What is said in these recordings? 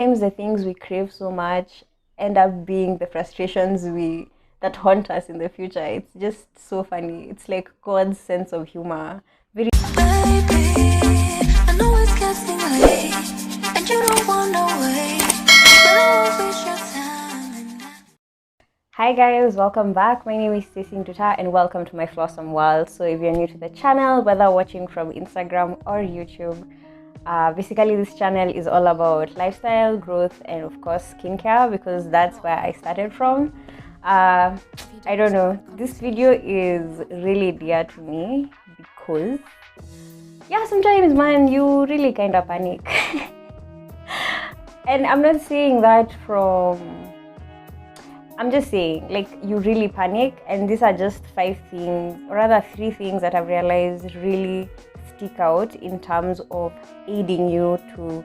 Sometimes the things we crave so much end up being the frustrations that haunt us in the future. It's just so funny. It's like God's sense of humor. Very Baby, I know it's getting late, and you don't want to wait, but I won't waste your time. Hi guys, welcome back. My name is Stacey Nduta and welcome to my flawsome world. So if you're new to the channel, whether watching from Instagram or YouTube, basically this channel is all about lifestyle, growth, and of course skincare, because that's where I started from. I don't know, this video is really dear to me because yeah, sometimes man, you really kind of panic. And I'm not saying that I'm just saying, like, you really panic, and these are just 5 things, or rather 3 things that I've realized really stick out in terms of aiding you to,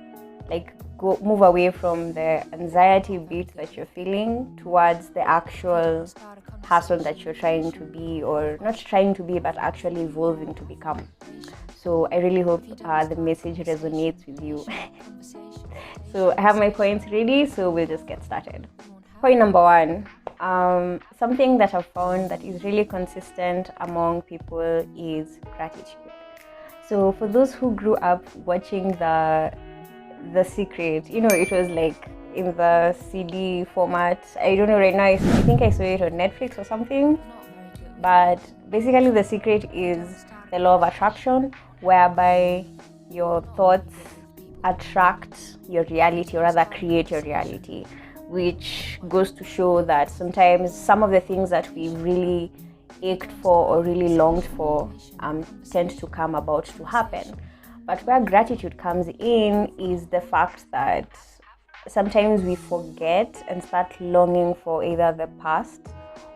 like, move away from the anxiety bit that you're feeling towards the actual person that you're trying to be, or not trying to be, but actually evolving to become. So I really hope the message resonates with you. So I have my points ready, so we'll just get started. Point number 1, something that I've found that is really consistent among people is gratitude. So for those who grew up watching the Secret, you know, it was like in the CD format. I don't know right now, I think I saw it on Netflix or something. But basically The Secret is the law of attraction, whereby your thoughts attract your reality, or rather create your reality, which goes to show that sometimes some of the things that we really ached for or really longed for tend to come about to happen. But where gratitude comes in is the fact that sometimes we forget and start longing for either the past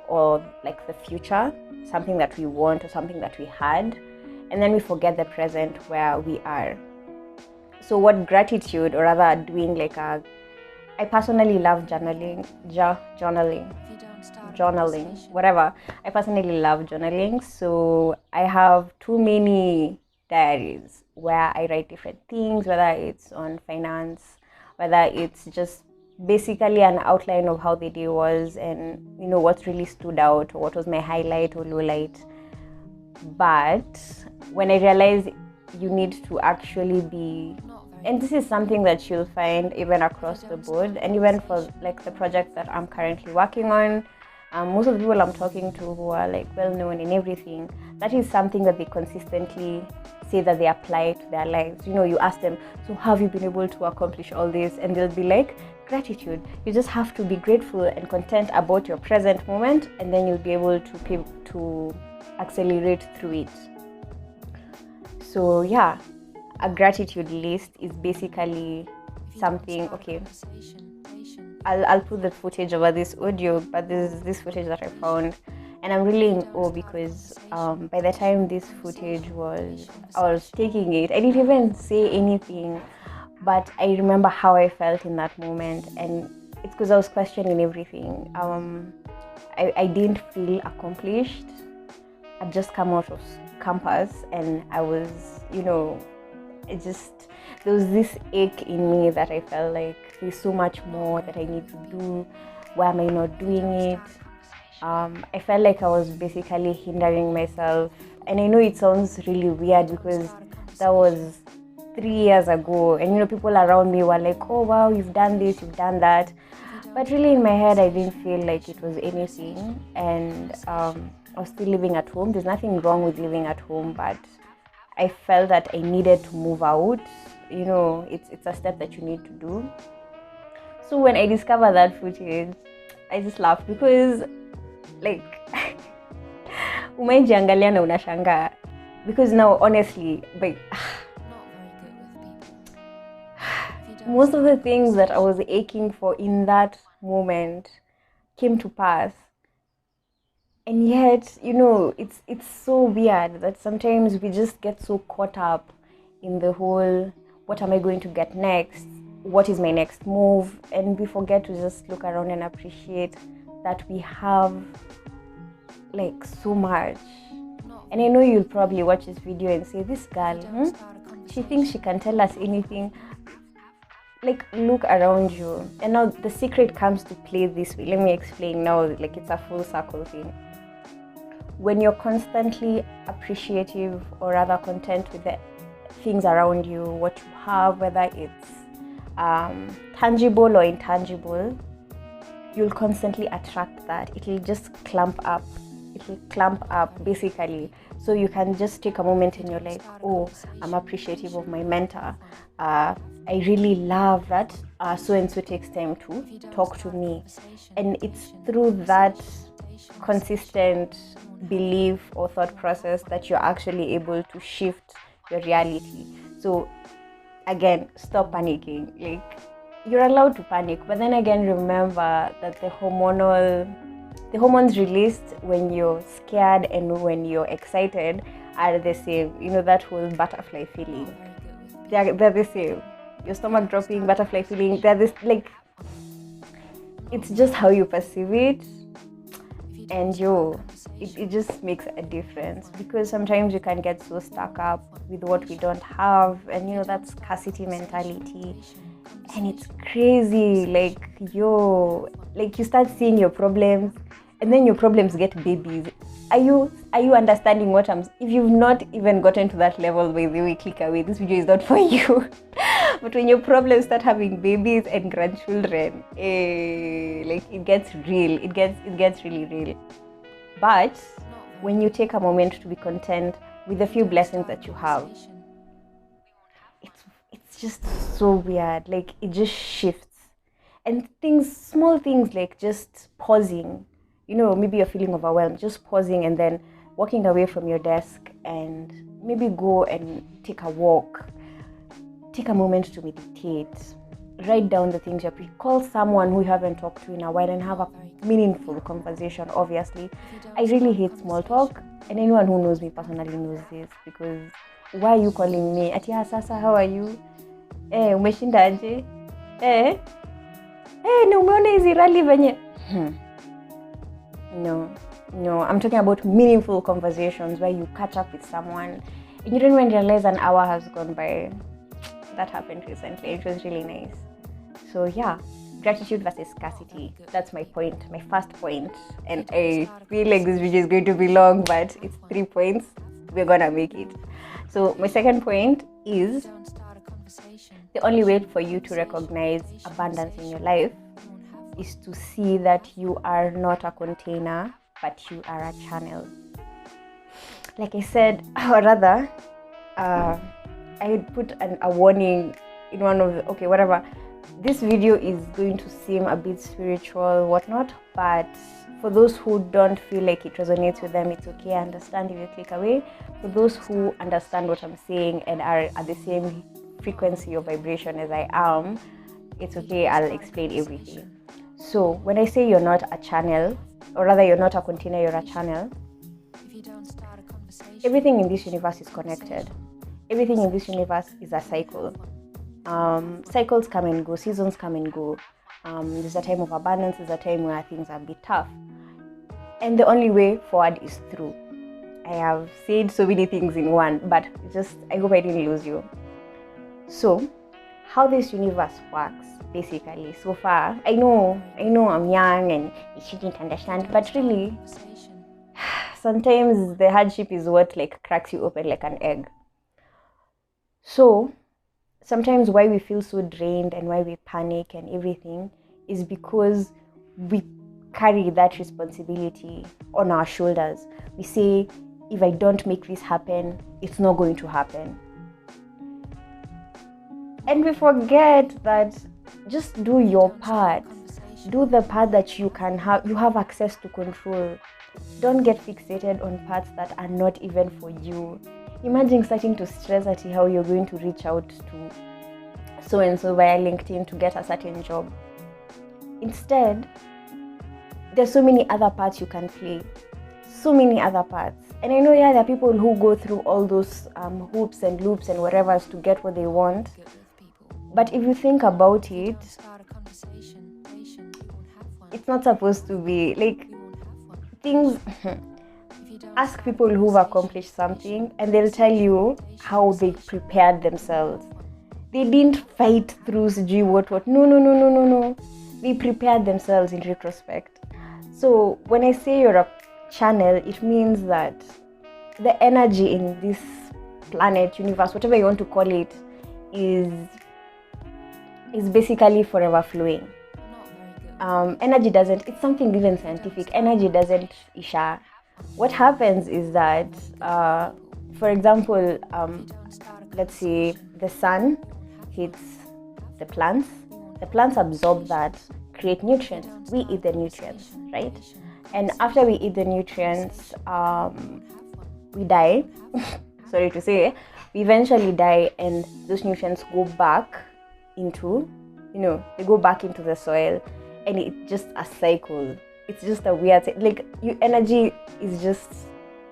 or like the future, something that we want or something that we had, and then we forget the present where we are. So what gratitude, or rather doing like I personally love journaling, whatever. I personally love journaling. So I have too many diaries where I write different things, whether it's on finance, whether it's just basically an outline of how the day was, and you know what really stood out, or what was my highlight or low light. But when I realized you need to actually be, and this is something that you'll find even across the board, and even for like the project that I'm currently working on, most of the people I'm talking to who are like well known and everything, that is something that they consistently say that they apply to their lives. You know, you ask them, so have you been able to accomplish all this? And they'll be like, gratitude. You just have to be grateful and content about your present moment, and then you'll be able to accelerate through it. So yeah, a gratitude list is basically something, okay, I'll put the footage over this audio, but this footage that I found, and I'm really in awe because by the time this footage I was taking it, I didn't even say anything, but I remember how I felt in that moment, and it's because I was questioning everything. I didn't feel accomplished. I'd just come out of campus, and I was, you know, there was this ache in me that I felt like there's so much more that I need to do. Why am I not doing it? I felt like I was basically hindering myself. And I know it sounds really weird because that was 3 years ago, and you know, people around me were like, oh wow, you've done this, you've done that. But really in my head, I didn't feel like it was anything. And I was still living at home. There's nothing wrong with living at home, but I felt that I needed to move out. You know, it's a step that you need to do. So when I discovered that footage, I just laughed because, like, umejiangalia na unashanga. Because now, honestly, like, most of the things that I was aching for in that moment came to pass. And yet, you know, it's so weird that sometimes we just get so caught up in the whole, what am I going to get next? What is my next move? And we forget to just look around and appreciate that we have like so much. And I know you'll probably watch this video and say, this girl, she thinks she can tell us anything. like look around you. And now the secret comes to play this way. Let me explain now, like it's a full circle thing. When you're constantly appreciative, or rather content with the things around you, what you have, whether it's tangible or intangible, you'll constantly attract that. It'll just clamp up basically. So you can just take a moment and you're like, oh, I'm appreciative of my mentor. I really love that so and so takes time to talk to me. And it's through that consistent belief or thought process that you're actually able to shift your reality. So again, stop panicking. Like, you're allowed to panic, but then again, remember that the hormones released when you're scared and when you're excited are the same. You know, that whole butterfly feeling. They're the same. Your stomach dropping, butterfly feeling, they're this, like, it's just how you perceive it. And it just makes a difference, because sometimes you can get so stuck up with what we don't have, and that scarcity mentality, and it's crazy. Like you start seeing your problems, and then your problems get babies. Are you understanding what if you've not even gotten to that level, by the way, click away, this video is not for you. But when your problems start having babies and grandchildren, like it gets real. It gets really real. But when you take a moment to be content with the few blessings that you have, it's just so weird. Like, it just shifts. And small things like just pausing, maybe you're feeling overwhelmed, just pausing and then walking away from your desk and maybe go and take a walk. Take a moment to meditate. Write down the things call someone who you haven't talked to in a while and have a meaningful conversation. Obviously, I really hate small talk, and anyone who knows me personally knows this, because why are you calling me? Atia sasa, how are you? Umeshinda aje? Na umeona hizi rally venye? No, I'm talking about meaningful conversations where you catch up with someone and you don't even realize an hour has gone by. That happened recently. It was really nice. So yeah, gratitude versus scarcity. That's my point, my first point. And I feel like this video is going to be long, but it's 3 points. We're gonna make it. So my second point is, the only way for you to recognize abundance in your life is to see that you are not a container, but you are a channel. Like I said, or rather, I had put a warning in one of whatever. This video is going to seem a bit spiritual, whatnot, but for those who don't feel like it resonates with them, it's okay. I understand if you click away. For those who understand what I'm saying and are at the same frequency or vibration as I am, it's okay. I'll explain everything. So when I say you're not a channel, or rather you're not a container, you're a channel, everything in this universe is connected. Everything in this universe is a cycle. Cycles come and go, seasons come and go. There's a time of abundance, there's a time where things are a bit tough. And the only way forward is through. I have said so many things in one, but I hope I didn't lose you. So, how this universe works, basically, so far, I know I'm young and I shouldn't understand, but really, sometimes the hardship is what cracks you open like an egg. So, sometimes why we feel so drained and why we panic and everything is because we carry that responsibility on our shoulders. We say, if I don't make this happen, it's not going to happen. And we forget that just do your part. Do the part that you have access to control. Don't get fixated on parts that are not even for you. Imagine starting to stress at how you're going to reach out to so-and-so via LinkedIn to get a certain job. Instead, there's so many other parts you can play. So many other parts. And I know, there are people who go through all those hoops and loops and whatever to get what they want. But if you think about it, it's not supposed to be things. Ask people who've accomplished something and they'll tell you how they prepared themselves. They didn't fight through sijui what. No. They prepared themselves in retrospect. So when I say you're a channel, it means that the energy in this planet, universe, whatever you want to call it, is basically forever flowing. Energy doesn't, it's something even scientific, energy doesn't isha. What happens is that, for example, let's say the sun hits the plants absorb that, create nutrients. We eat the nutrients, right? And after we eat the nutrients, we die. Sorry to say, we eventually die, and those nutrients go back into, they go back into the soil, and it's just a cycle. It's just a weird thing. Like, your energy is just,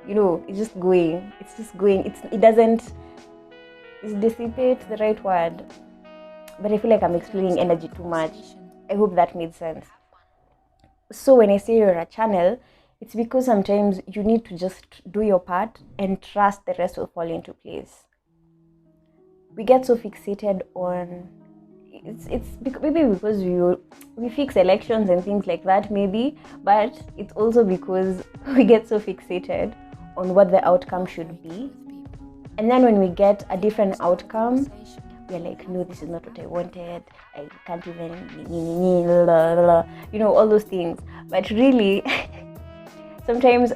it's just going. It doesn't, is dissipate the right word? But I feel like I'm explaining energy too much. I hope that made sense. So when I say you're a channel, it's because sometimes you need to just do your part and trust the rest will fall into place. We get so fixated on, it's maybe because we fix elections and things like that, maybe, but it's also because we get so fixated on what the outcome should be. And then when we get a different outcome, we're like, no, this is not what I wanted. I can't even, all those things. But really, sometimes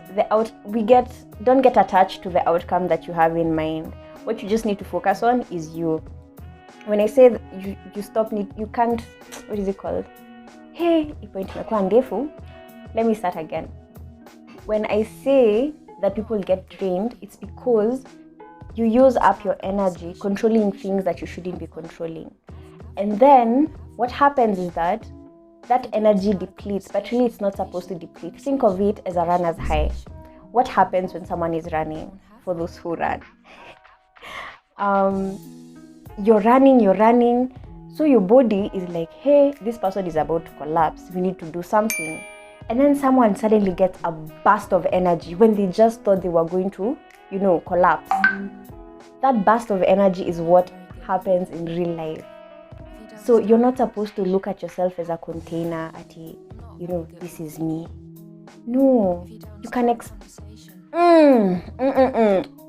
don't get attached to the outcome that you have in mind. What you just need to focus on is you. When I say you stop, you can't, what is it called? Hey, let me start again. When I say that people get drained, it's because you use up your energy controlling things that you shouldn't be controlling. And then what happens is that energy depletes, but really it's not supposed to deplete. Think of it as a runner's high. What happens when someone is running, for those who run? You're running, so your body is like, hey, this person is about to collapse, we need to do something. And then someone suddenly gets a burst of energy when they just thought they were going to, collapse. That burst of energy is what happens in real life. So you're not supposed to look at yourself as a container, this is me. No, you can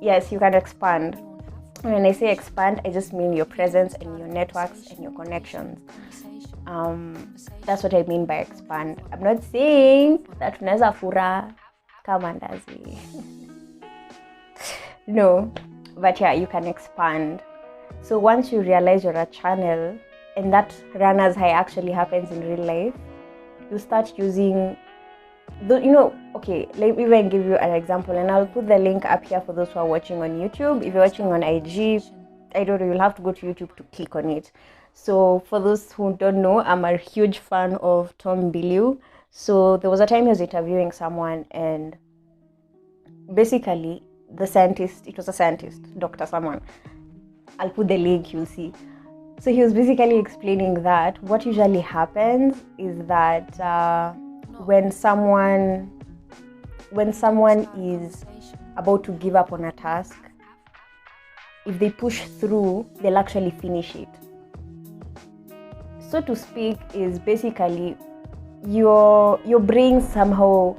yes, you can expand. When I say expand, I just mean your presence and your networks and your connections. That's what I mean by expand. I'm not saying that unaweza fura kama ndazi. No, but yeah, you can expand. So once you realize you're a channel and that runner's high actually happens in real life, you start using okay, let me even give you an example, and I'll put the link up here for those who are watching on YouTube. If you're watching on IG, I don't know, you'll have to go to YouTube to click on it. So for those who don't know, I'm a huge fan of Bilyeu. So there was a time he was interviewing someone, and basically it was a scientist, doctor someone. I'll put the link, you'll see. So he was basically explaining that what usually happens is that when someone is about to give up on a task, if they push through, they'll actually finish it. So to speak is basically your brain somehow,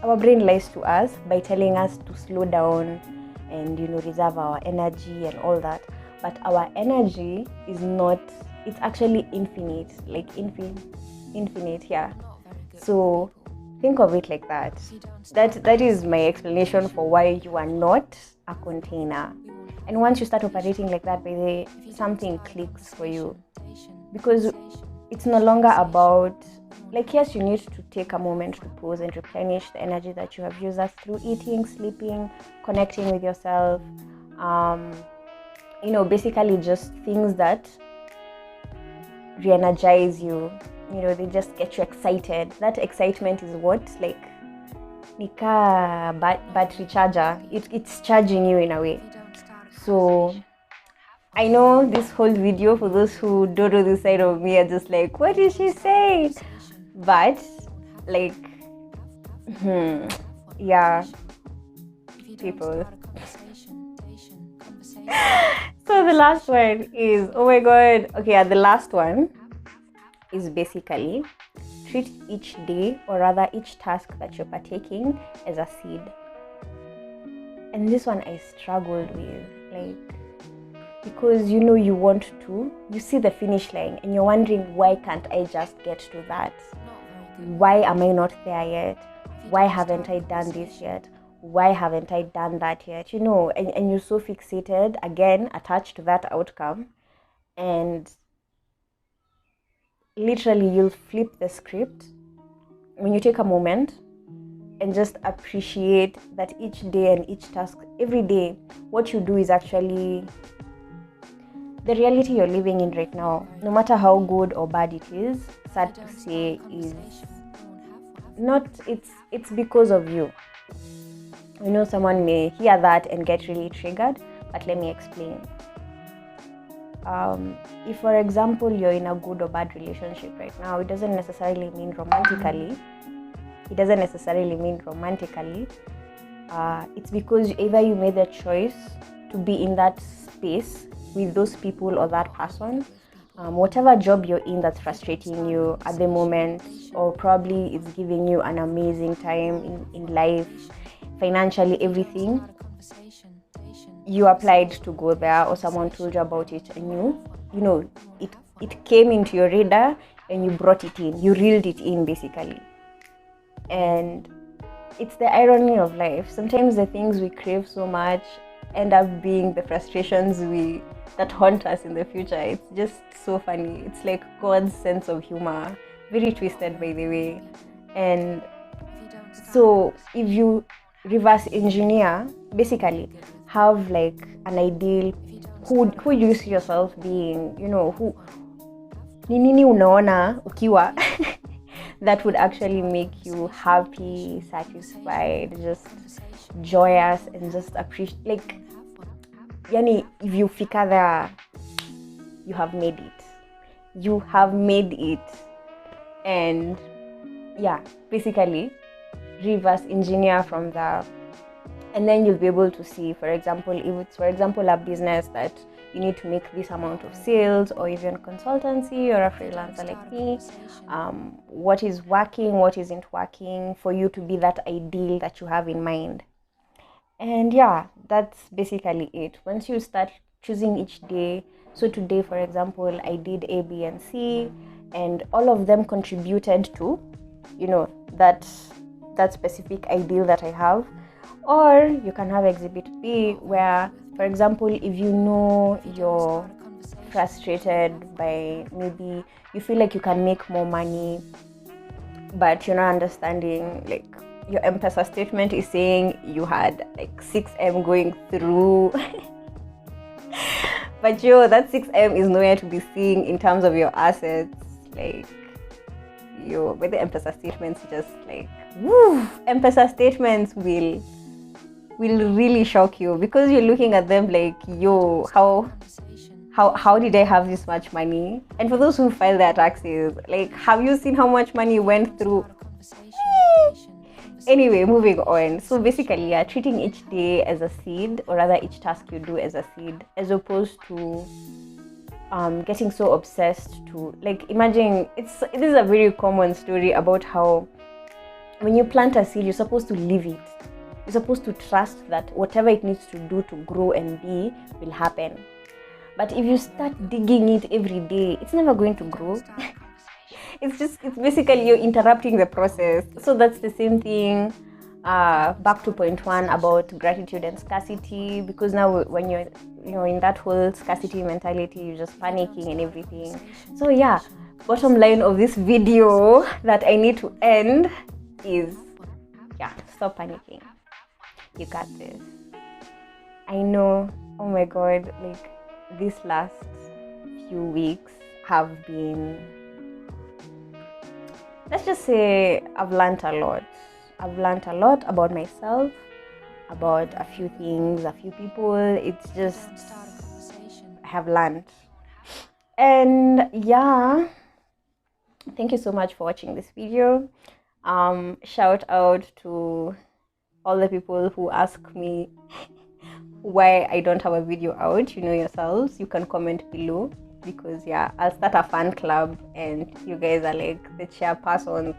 our brain lies to us by telling us to slow down and reserve our energy and all that. But our energy is not, it's actually infinite, like infinite, yeah. So think of it like that. That is my explanation for why you are not a container. And once you start operating like that, something clicks for you. Because it's no longer about, yes, you need to take a moment to pause and replenish the energy that you have used us through eating, sleeping, connecting with yourself. Basically just things that re-energize you. They just get you excited. That excitement is what, nika battery charger. It's charging you in a way. So I know this whole video, for those who don't know this side of me, are just like, what is she saying? But yeah, people. So the last one is, oh my god, okay, the last one is basically treat each day, or rather each task that you're partaking, as a seed. And this one I struggled with, like, because you know you want to, you see the finish line and you're wondering, why can't I just get to that? Why am I not there yet? Why haven't I done this yet? Why haven't I done that yet? You know, and you're so fixated, again, attached to that outcome. And literally, you'll flip the script when you take a moment and just appreciate that each day and each task, every day, what you do is actually the reality you're living in right now. No matter how good or bad it is, sad to say, is not, it's because of you. You know, someone may hear that and get really triggered, but let me explain. If, for example, you're in a good or bad relationship right now, it doesn't necessarily mean romantically. It's because either you made the choice to be in that space with those people or that person. Whatever job you're in that's frustrating you at the moment, or probably is giving you an amazing time in life, financially, everything, you applied to go there, or someone told you about it, and you know it came into your radar and you brought it in, you reeled it in basically. And it's the irony of life. Sometimes the things we crave so much end up being the frustrations that haunt us in the future. It's just so funny. It's like God's sense of humor, very twisted, by the way. And so if you reverse engineer, basically have like an ideal, who you see yourself being, you know, who ni nini unaona ukiwa that would actually make you happy, satisfied, just joyous, and just appreciate, like, yani, if you fika there, you have made it. And yeah, basically reverse engineer from there, and then you'll be able to see, for example, if it's, for example, a business that you need to make this amount of sales, or even consultancy, or a freelancer like me, what is working, what isn't working, for you to be that ideal that you have in mind. And yeah, that's basically it. Once you start choosing each day, so today, for example, I did A, B, and C, and all of them contributed to, you know, that specific ideal that I have. Or you can have exhibit B, where, for example, if you know you're frustrated by, maybe you feel like you can make more money, but you're not understanding, like, your M-Pesa statement is saying you had like 6M going through. But that 6M is nowhere to be seen in terms of your assets. Like, but the M-Pesa statements just like, woo! M-Pesa statements will really shock you, because you're looking at them like, how did I have this much money? And for those who file their taxes, like, have you seen how much money went through? Anyway, moving on. So basically, yeah, treating each day as a seed, or rather each task you do as a seed, as opposed to getting so obsessed to, like, imagine, this is a very common story about how when you plant a seed, you're supposed to leave it. You're supposed to trust that whatever it needs to do to grow and be will happen. But if you start digging it every day, it's never going to grow. It's basically you're interrupting the process. So that's the same thing. Back to point one about gratitude and scarcity, because now when you're in that whole scarcity mentality, you're just panicking and everything. So yeah, bottom line of this video that I need to end is, yeah, stop panicking. You got this. I know, oh my god, like, these last few weeks have been, let's just say, I've learned a lot. I've learned a lot about myself, about a few things, a few people. It's just, I have learned. And yeah, thank you so much for watching this video. Shout out to all the people who ask me why I don't have a video out, you know yourselves. You can comment below, because yeah, I'll start a fan club and you guys are like the chairpersons.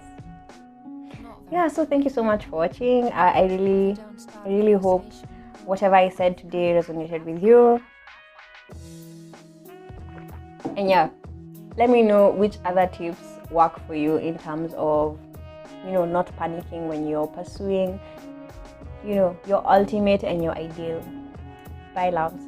Yeah, so thank you so much for watching. I really hope whatever I said today resonated with you. And yeah, let me know which other tips work for you in terms of, you know, not panicking when you're pursuing, you know, your ultimate and your ideal. Bye, loves.